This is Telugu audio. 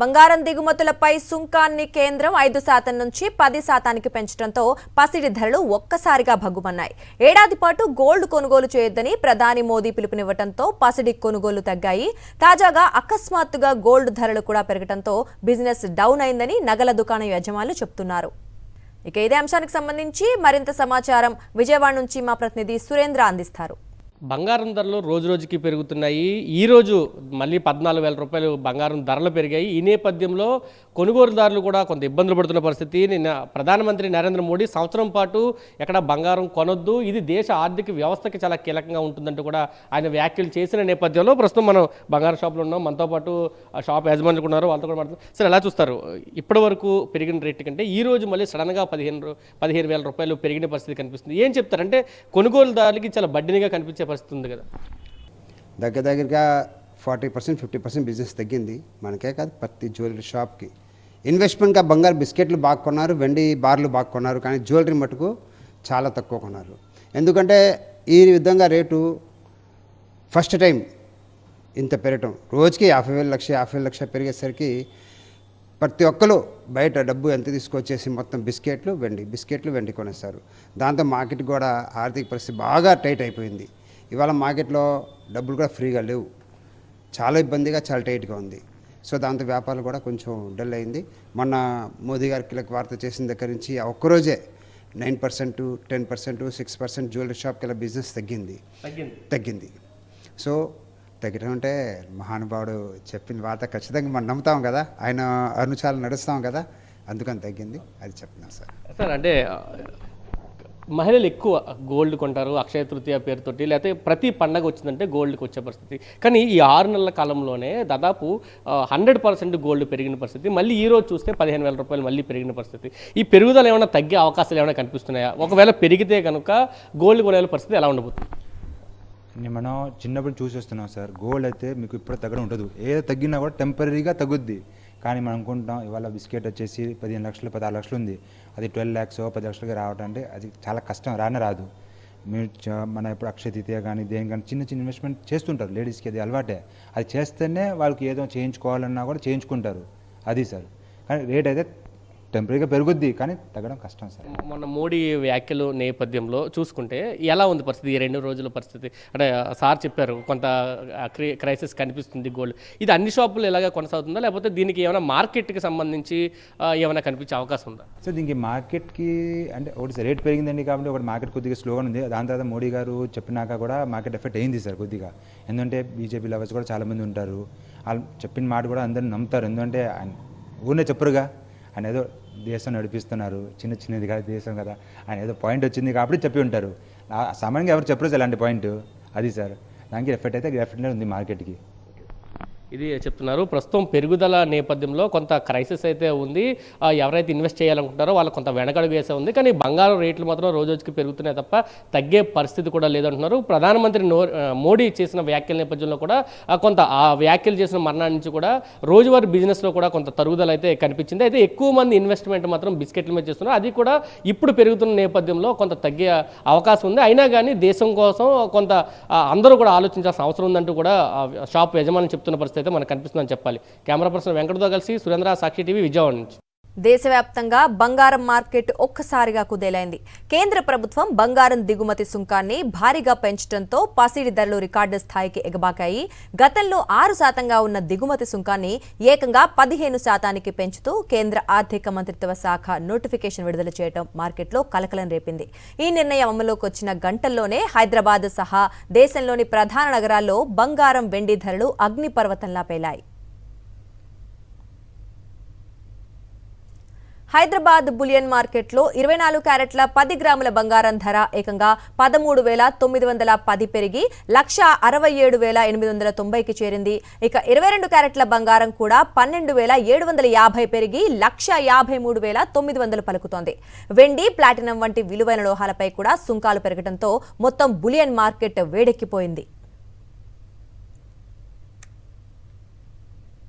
బంగారం దిగుమతులపై సుంకాన్ని కేంద్రం 5% నుంచి 10%కి పెంచడంతో పసిడి ధరలు ఒక్కసారిగా భగ్గుమన్నాయి. ఏడాది పాటు గోల్డ్ కొనుగోలు చేయొద్దని ప్రధాని మోదీ పిలుపునివ్వడంతో పసిడి కొనుగోలు తగ్గాయి. తాజాగా అకస్మాత్తుగా గోల్డ్ ధరలు కూడా పెరగడంతో బిజినెస్ డౌన్ అయిందని నగల దుకాణం యజమానులు చెబుతున్నారు. ఇక ఇదే అంశానికి సంబంధించి మరింత సమాచారం విజయవాడ నుంచి మా ప్రతినిధి సురేంద్ర అందిస్తారు. బంగారం ధరలు రోజు రోజుకి పెరుగుతున్నాయి. ఈరోజు మళ్ళీ 14,000 రూపాయలు బంగారం ధరలు పెరిగాయి. ఈ నేపథ్యంలో కొనుగోలుదారులు కూడా కొంత ఇబ్బందులు పడుతున్న పరిస్థితి. నిన్న ప్రధానమంత్రి నరేంద్ర మోడీ సంవత్సరం పాటు ఎక్కడ బంగారం కొనొద్దు, ఇది దేశ ఆర్థిక వ్యవస్థకి చాలా కీలకంగా ఉంటుందంటూ కూడా ఆయన వ్యాఖ్యలు చేసిన నేపథ్యంలో ప్రస్తుతం మనం బంగారం షాప్లో ఉన్నాం. మనతో పాటు షాప్ యజమానులు ఉన్నారు, వాళ్ళతో కూడా మాట్లాడుతారు. సరే, ఎలా చూస్తారు ఇప్పటి వరకు పెరిగిన రేటు కంటే ఈ రోజు మళ్ళీ సడన్గా 15,000 రూపాయలు పెరిగిన పరిస్థితి కనిపిస్తుంది. ఏం చెప్తారంటే కొనుగోలుదారులకి చాలా బడ్డీగా కనిపించే పరిస్థితి ఉంది కదా? దగ్గరగా 40% 50% బిజినెస్ తగ్గింది. మనకే కాదు, ప్రతి జ్యువెలరీ షాప్కి. ఇన్వెస్ట్మెంట్గా బంగారు బిస్కెట్లు బాగా కొన్నారు, వెండి బార్లు బాగా కొన్నారు, కానీ జ్యువెలరీ మటుకు చాలా తక్కువ కొన్నారు. ఎందుకంటే ఈ విధంగా రేటు ఫస్ట్ టైం ఇంత పెరగటం, రోజుకి 50,000 లక్ష పెరిగేసరికి ప్రతి ఒక్కరు బయట డబ్బు ఎంత తీసుకొచ్చేసి మొత్తం బిస్కెట్లు వెండి కొనేస్తారు. దాంతో మార్కెట్ కూడా ఆర్థిక పరిస్థితి బాగా టైట్ అయిపోయింది. ఇవాళ మార్కెట్లో డబ్బులు కూడా ఫ్రీగా లేవు, చాలా ఇబ్బందిగా, చాలా టైట్గా ఉంది. సో దాంతో వ్యాపారాలు కూడా కొంచెం డల్ అయింది. మొన్న మోదీ గారి కీలక వార్త చేసిన దగ్గర నుంచి ఒక్కరోజే 9%, 10%, 6% జ్యువెలరీ షాప్కి వెళ్ళి బిజినెస్ తగ్గింది. సో తగ్గడం అంటే మహానుభావుడు చెప్పిన వార్త ఖచ్చితంగా మనం నమ్ముతాం కదా, ఆయన అనుచారాలు నడుస్తాం కదా, అందుకని తగ్గింది. అది చెప్తున్నాను సార్. అంటే మహిళలు ఎక్కువ గోల్డ్ కొంటారు అక్షయ తృతీయ పేరుతోటి, లేకపోతే ప్రతి పండగ వచ్చిందంటే గోల్డ్కి వచ్చే పరిస్థితి. కానీ ఈ 6 నెలల కాలంలోనే దాదాపు 100% గోల్డ్ పెరిగిన పరిస్థితి. మళ్ళీ ఈ రోజు చూస్తే 15,000 రూపాయలు మళ్ళీ పెరిగిన పరిస్థితి. ఈ పెరుగుదల ఏమైనా తగ్గే అవకాశాలు ఏమైనా కనిపిస్తున్నాయా? ఒకవేళ పెరిగితే కనుక గోల్డ్ కొనే పరిస్థితి ఎలా ఉండబోతుంది? మనం చిన్నప్పుడు చూసి వస్తున్నాం సార్. గోల్డ్ అయితే మీకు ఇప్పుడు తగ్గడం ఉండదు, ఏదో తగ్గినా కూడా టెంపరీగా తగ్గుద్ది. కానీ మనం అనుకుంటాం ఇవాళ బిస్కెట్ వచ్చేసి 15 లక్షలు 16 లక్షలు ఉంది, అది 12 lakhs 10 లక్షలకి రావడం అంటే అది చాలా కష్టం, రాదు. మీరు మన ఇప్పుడు అక్షయ తృతీయ కానీ దేని కానీ చిన్న ఇన్వెస్ట్మెంట్ చేస్తుంటారు లేడీస్కి, అది అలవాటే. అది చేస్తేనే వాళ్ళకి ఏదో చేయించుకోవాలన్నా కూడా చేయించుకుంటారు, అది సార్. కానీ రేట్ అయితే టెంపరీగా పెరుగుద్ది, కానీ తగ్గడం కష్టం సార్. మొన్న మోడీ వ్యాఖ్యలు నేపథ్యంలో చూసుకుంటే ఎలా ఉంది పరిస్థితి ఈ 2 రోజుల పరిస్థితి? అంటే సార్ చెప్పారు కొంత క్రైసిస్ కనిపిస్తుంది గోల్డ్, ఇది అన్ని షాపులు ఇలాగా కొనసాగుతుందా, లేకపోతే దీనికి ఏమైనా మార్కెట్కి సంబంధించి ఏమైనా కనిపించే అవకాశం ఉందా? సో దీనికి మార్కెట్కి అంటే ఒకటి రేట్ పెరిగిందండి కాబట్టి ఒకటి మార్కెట్ కొద్దిగా స్లోగా ఉంది. దాని తర్వాత మోడీ గారు చెప్పినాక కూడా మార్కెట్ ఎఫెక్ట్ అయింది సార్ కొద్దిగా. ఎందుకంటే బీజేపీ లవర్స్ కూడా చాలామంది ఉంటారు, వాళ్ళు చెప్పిన మాట కూడా అందరిని నమ్ముతారు. ఎందుకంటే ఊరినే చెప్పరుగా, ఆయన ఏదో దేశం నడిపిస్తున్నారు, చిన్నది కాదు దేశం కదా, ఆయన ఏదో పాయింట్ వచ్చింది కాబట్టి చెప్పి ఉంటారు. సామాన్యంగా ఎవరు చెప్పరు అలాంటి పాయింట్, అది సార్. దానికి ఎఫెక్ట్ అయితే డెఫినెట్గా ఉంది మార్కెట్కి. ఇది చెప్తున్నారు. ప్రస్తుతం పెరుగుదల నేపథ్యంలో కొంత క్రైసిస్ అయితే ఉంది. ఎవరైతే ఇన్వెస్ట్ చేయాలనుకుంటారో వాళ్ళకి కొంత వెనకడుగు వేసే ఉంది. కానీ బంగారం రేట్లు మాత్రం రోజుకి పెరుగుతున్నాయి తప్ప తగ్గే పరిస్థితి కూడా లేదంటున్నారు. ప్రధానమంత్రి మోడీ చేసిన వ్యాఖ్యల నేపథ్యంలో కూడా కొంత ఆ వ్యాఖ్యలు చేసిన మరణాల నుంచి కూడా రోజువారీ బిజినెస్లో కూడా కొంత తరుగుదల అయితే కనిపించింది. అయితే ఎక్కువ మంది ఇన్వెస్ట్మెంట్ మాత్రం బిస్కెట్ల మీద చేస్తున్నారు. అది కూడా ఇప్పుడు పెరుగుతున్న నేపథ్యంలో కొంత తగ్గే అవకాశం ఉంది. అయినా కానీ దేశం కోసం కొంత అందరూ కూడా ఆలోచించాల్సిన అవసరం ఉందంటూ కూడా షాప్ యజమాని చెప్తున్న పరిస్థితి అయితే మనకు కనిపిస్తుందని చెప్పాలి. కెమెరా పర్సన్ వెంకటతో కలిసి సురేంద్ర, సాక్షి టీవీ, విజయవాడ నుంచి. దేశవ్యాప్తంగా బంగారం మార్కెట్ ఒక్కసారిగా కుదేలైంది. కేంద్ర ప్రభుత్వం బంగారం దిగుమతి సుంకాన్ని భారీగా పెంచడంతో పసిడి ధరలు రికార్డు స్థాయికి ఎగబాకాయి. గతంలో 6% ఉన్న దిగుమతి సుంకాన్ని ఏకంగా 15% పెంచుతూ కేంద్ర ఆర్థిక మంత్రిత్వ శాఖ నోటిఫికేషన్ విడుదల చేయడం మార్కెట్లో కలకలం రేపింది. ఈ నిర్ణయం అమలులోకి వచ్చిన గంటల్లోనే హైదరాబాద్ సహా దేశంలోని ప్రధాన నగరాల్లో బంగారం, వెండి ధరలు అగ్నిపర్వతంలా పేలాయి. హైదరాబాద్ బులియన్ మార్కెట్లో 24 క్యారెట్ల 10 గ్రాముల బంగారం ధర ఏకంగా 13,910 పెరిగి 1,67,890కి చేరింది. ఇక 22 క్యారెట్ల బంగారం కూడా 12,750 పెరిగి 1,53,900 పలుకుతోంది. వెండి, ప్లాటినం వంటి విలువైన లోహాలపై కూడా సుంకాలు పెరగడంతో మొత్తం బులియన్ మార్కెట్ వేడెక్కిపోయింది.